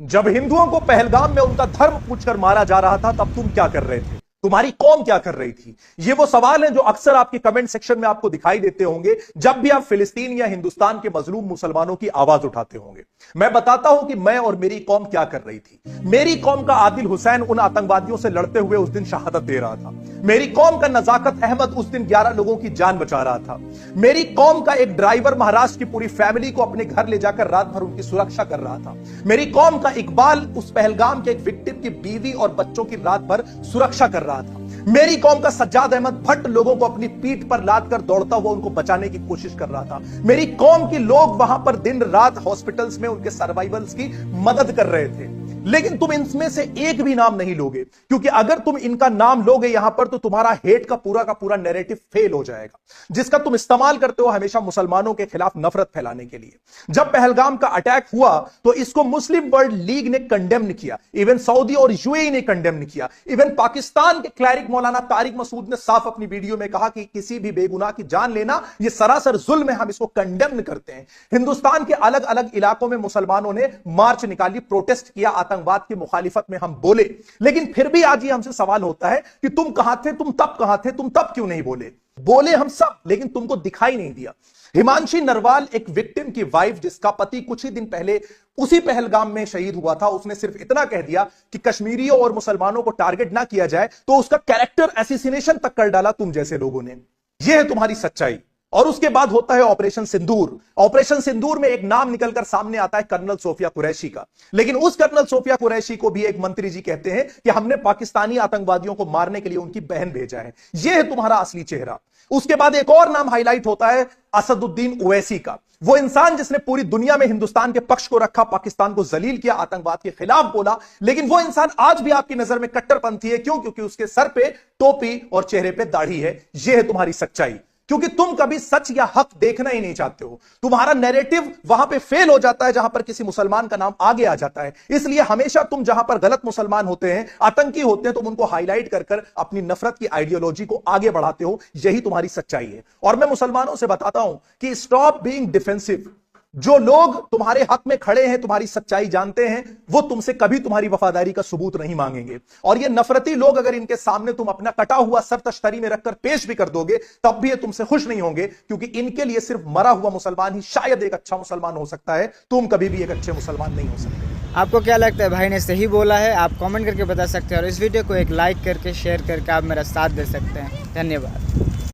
जब हिंदुओं को पहलगाम में उनका धर्म पूछकर मारा जा रहा था, तब तुम क्या कर रहे थे? तुम्हारी कौम क्या कर रही थी? ये वो सवाल हैं जो अक्सर आपके कमेंट सेक्शन में आपको दिखाई देते होंगे जब भी आप फिलिस्तीन या हिंदुस्तान के मजलूम मुसलमानों की आवाज उठाते होंगे। मैं बताता हूं कि मैं और मेरी कौम क्या कर रही थी। मेरी कौम का आदिल हुसैन उन आतंकवादियों से लड़ते हुए उस दिन शहादत दे रहा था। मेरी कौम का नजाकत अहमद उस दिन 11 लोगों की जान बचा रहा था। मेरी कौम का एक ड्राइवर महाराष्ट्र की पूरी फैमिली को अपने घर ले जाकर रात भर उनकी सुरक्षा कर रहा था। मेरी कौम का इकबाल उस पहलगाम के एक विक्टिम की बीवी और बच्चों की रात भर सुरक्षा कर रहा था। मेरी कौम का सज्जाद अहमद भट्ट लोगों को अपनी पीठ पर लाद कर दौड़ता हुआ उनको बचाने की कोशिश कर रहा था। मेरी कौम के लोग वहां पर दिन रात हॉस्पिटल्स में उनके सर्वाइवल्स की मदद कर रहे थे। लेकिन तुम इनमें से एक भी नाम नहीं लोगे, क्योंकि अगर तुम इनका नाम लोगे यहां पर तो तुम्हारा हेट का पूरा नैरेटिव फेल हो जाएगा, जिसका तुम इस्तेमाल करते हो हमेशा मुसलमानों के खिलाफ नफरत फैलाने के लिए। जब पहलगाम का अटैक हुआ तो इसको मुस्लिम वर्ल्ड लीग ने कंडेम किया, इवन सऊदी और यूएई ने कंडेम किया, इवन पाकिस्तान के क्लैरिक मौलाना तारिक मसूद ने साफ अपनी वीडियो में कहा कि किसी भी बेगुनाह की जान लेना यह सरासर जुल्म है, हम इसको कंडेम करते हैं। हिंदुस्तान के अलग अलग इलाकों में मुसलमानों ने मार्च निकाली, प्रोटेस्ट किया, आतंकवाद की मुखालिफत में हम बोले। लेकिन फिर भी आज ये हमसे सवाल होता है कि तुम कहां थे, तुम तब कहां थे, तुम तब क्यों नहीं बोले? बोले हम सब, लेकिन तुमको दिखाई नहीं दिया। हिमांशी नरवाल एक विक्टिम की वाइफ, जिसका पति कुछ ही दिन पहले उसी पहलगाम में शहीद हुआ था, उसने सिर्फ इतना कह दिया कि कश्मीरियों और मुसलमानों को टारगेट ना किया जाए, तो उसका कैरेक्टर एसिसिनेशन तक कर डाला तुम जैसे लोगों ने। यह है तुम्हारी सच्चाई। और उसके बाद होता है ऑपरेशन सिंदूर। ऑपरेशन सिंदूर में एक नाम निकलकर सामने आता है कर्नल सोफिया कुरैशी का, लेकिन उस कर्नल सोफिया कुरैशी को भी एक मंत्री जी कहते हैं कि हमने पाकिस्तानी आतंकवादियों को मारने के लिए उनकी बहन भेजा है। यह है तुम्हारा असली चेहरा। उसके बाद एक और नाम हाईलाइट होता है असदुद्दीन ओवैसी का, वो इंसान जिसने पूरी दुनिया में हिंदुस्तान के पक्ष को रखा, पाकिस्तान को जलील किया, आतंकवाद के खिलाफ बोला, लेकिन वो इंसान आज भी आपकी नजर में कट्टरपंथी है। क्यों? क्योंकि उसके सर पे टोपी और चेहरे पे दाढ़ी है। यह है तुम्हारी सच्चाई, क्योंकि तुम कभी सच या हक देखना ही नहीं चाहते हो। तुम्हारा नैरेटिव वहां पे फेल हो जाता है जहां पर किसी मुसलमान का नाम आगे आ जाता है। इसलिए हमेशा तुम जहां पर गलत मुसलमान होते हैं, आतंकी होते हैं, तुम उनको हाईलाइट कर कर अपनी नफरत की आइडियोलॉजी को आगे बढ़ाते हो। यही तुम्हारी सच्चाई है। और मैं मुसलमानों से बताता हूं कि स्टॉप बीइंग डिफेंसिव। जो लोग तुम्हारे हक में खड़े हैं, तुम्हारी सच्चाई जानते हैं, वो तुमसे कभी तुम्हारी वफादारी का सबूत नहीं मांगेंगे। और ये नफरती लोग अगर इनके सामने तुम अपना कटा हुआ सर तश्तरी में रखकर पेश भी कर दोगे, तब भी ये तुमसे खुश नहीं होंगे, क्योंकि इनके लिए सिर्फ मरा हुआ मुसलमान ही शायद एक अच्छा मुसलमान हो सकता है। तुम कभी भी एक अच्छे मुसलमान नहीं हो सकते। आपको क्या लगता है भाई ने सही बोला है? आप कमेंट करके बता सकते हैं, और इस वीडियो को एक लाइक करके शेयर करके आप मेरा साथ दे सकते हैं। धन्यवाद।